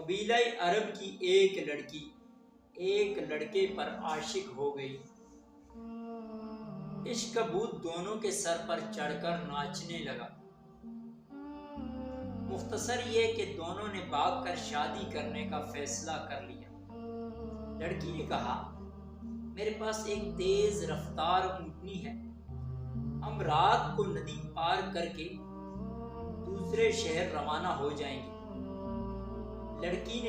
قبیلہ عرب کی ایک لڑکی ایک لڑکے پر عاشق ہو گئی۔ عشق کا بھوت دونوں کے سر پر چڑھ کر ناچنے لگا۔ مختصر یہ کہ دونوں نے بھاگ کر شادی کرنے کا فیصلہ کر لیا۔ لڑکی نے کہا، میرے پاس ایک تیز رفتار اونٹنی ہے، ہم رات کو ندی پار کر کے دوسرے شہر روانہ ہو جائیں گے۔ لڑکے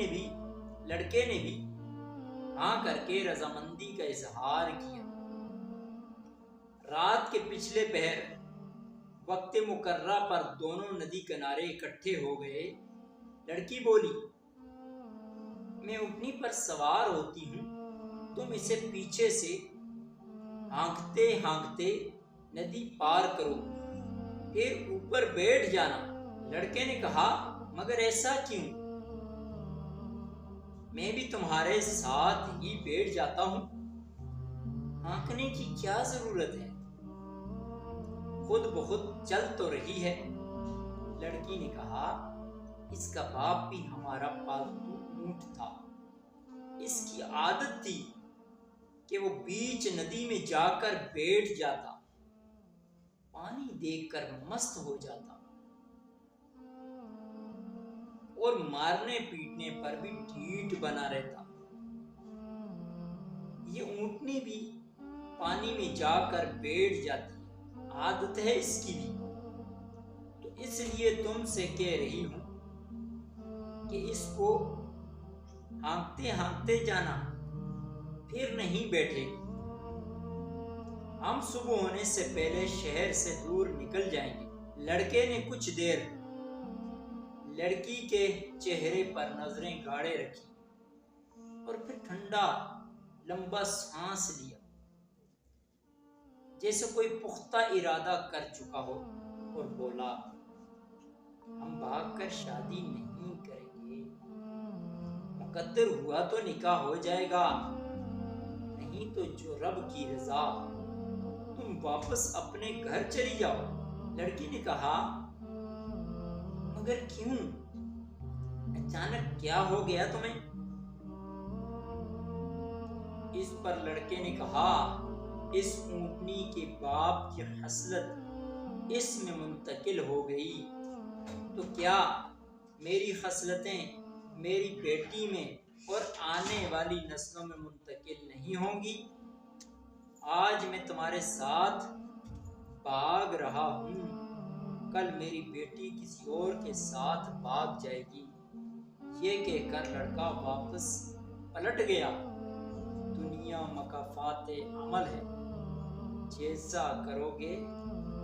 نے بھی ہاں کر کے رضامندی کا اظہار کیا۔ رات کے پچھلے پہر وقت مقررہ پر دونوں ندی کنارے اکٹھے ہو گئے۔ لڑکی بولی، میں اونٹنی پر سوار ہوتی ہوں، تم اسے پیچھے سے ہانکتے ہانکتے ندی پار کرو، پھر اوپر بیٹھ جانا۔ لڑکے نے کہا، مگر ایسا کیوں؟ میں بھی تمہارے ساتھ ہی بیٹھ جاتا ہوں، ہانکنے کی کیا ضرورت ہے؟ خود بخود چل تو رہی ہے۔ لڑکی نے کہا، اس کا باپ بھی ہمارا پالتو اونٹ تھا، اس کی عادت تھی کہ وہ بیچ ندی میں جا کر بیٹھ جاتا، پانی دیکھ کر مست ہو جاتا اور مارنے پیٹنے پر بھی ڈھیٹ بنا رہتا۔ یہ اونٹنی بھی پانی میں جا کر بیٹھ جاتی، عادت ہے اس کی بھی، تو اس لیے تم سے کہہ رہی ہوں کہ اس کو ہانکتے ہانکتے جانا، پھر نہیں بیٹھے گی۔ ہم صبح ہونے سے پہلے شہر سے دور نکل جائیں گے۔ لڑکے نے کچھ دیر لڑکی کے چہرے پر نظریں گاڑے رکھی اور پھر ٹھنڈا لمبا سانس لیا، جیسے کوئی پختہ ارادہ کر چکا ہو، اور بولا، ہم بھاگ کر شادی نہیں کریں گے، مقدر ہوا تو نکاح ہو جائے گا، نہیں تو جو رب کی رضا، تم واپس اپنے گھر چلی جاؤ۔ لڑکی نے کہا، مگر کیوں؟ اچانک کیا ہو گیا تمہیں؟ اس پر لڑکے نے کہا، اس اونٹنی کے باپ کی خصلت اس میں منتقل ہو گئی، تو کیا میری خصلتیں میری بیٹی میں اور آنے والی نسلوں میں منتقل نہیں ہوں گی؟ آج میں تمہارے ساتھ بھاگ رہا ہوں، کل میری بیٹی کسی اور کے ساتھ بھاگ جائے گی۔ یہ کہہ کر لڑکا واپس پلٹ گیا۔ دنیا مکافات عمل ہے، جیسا کرو گے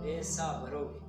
ویسا بھرو گے۔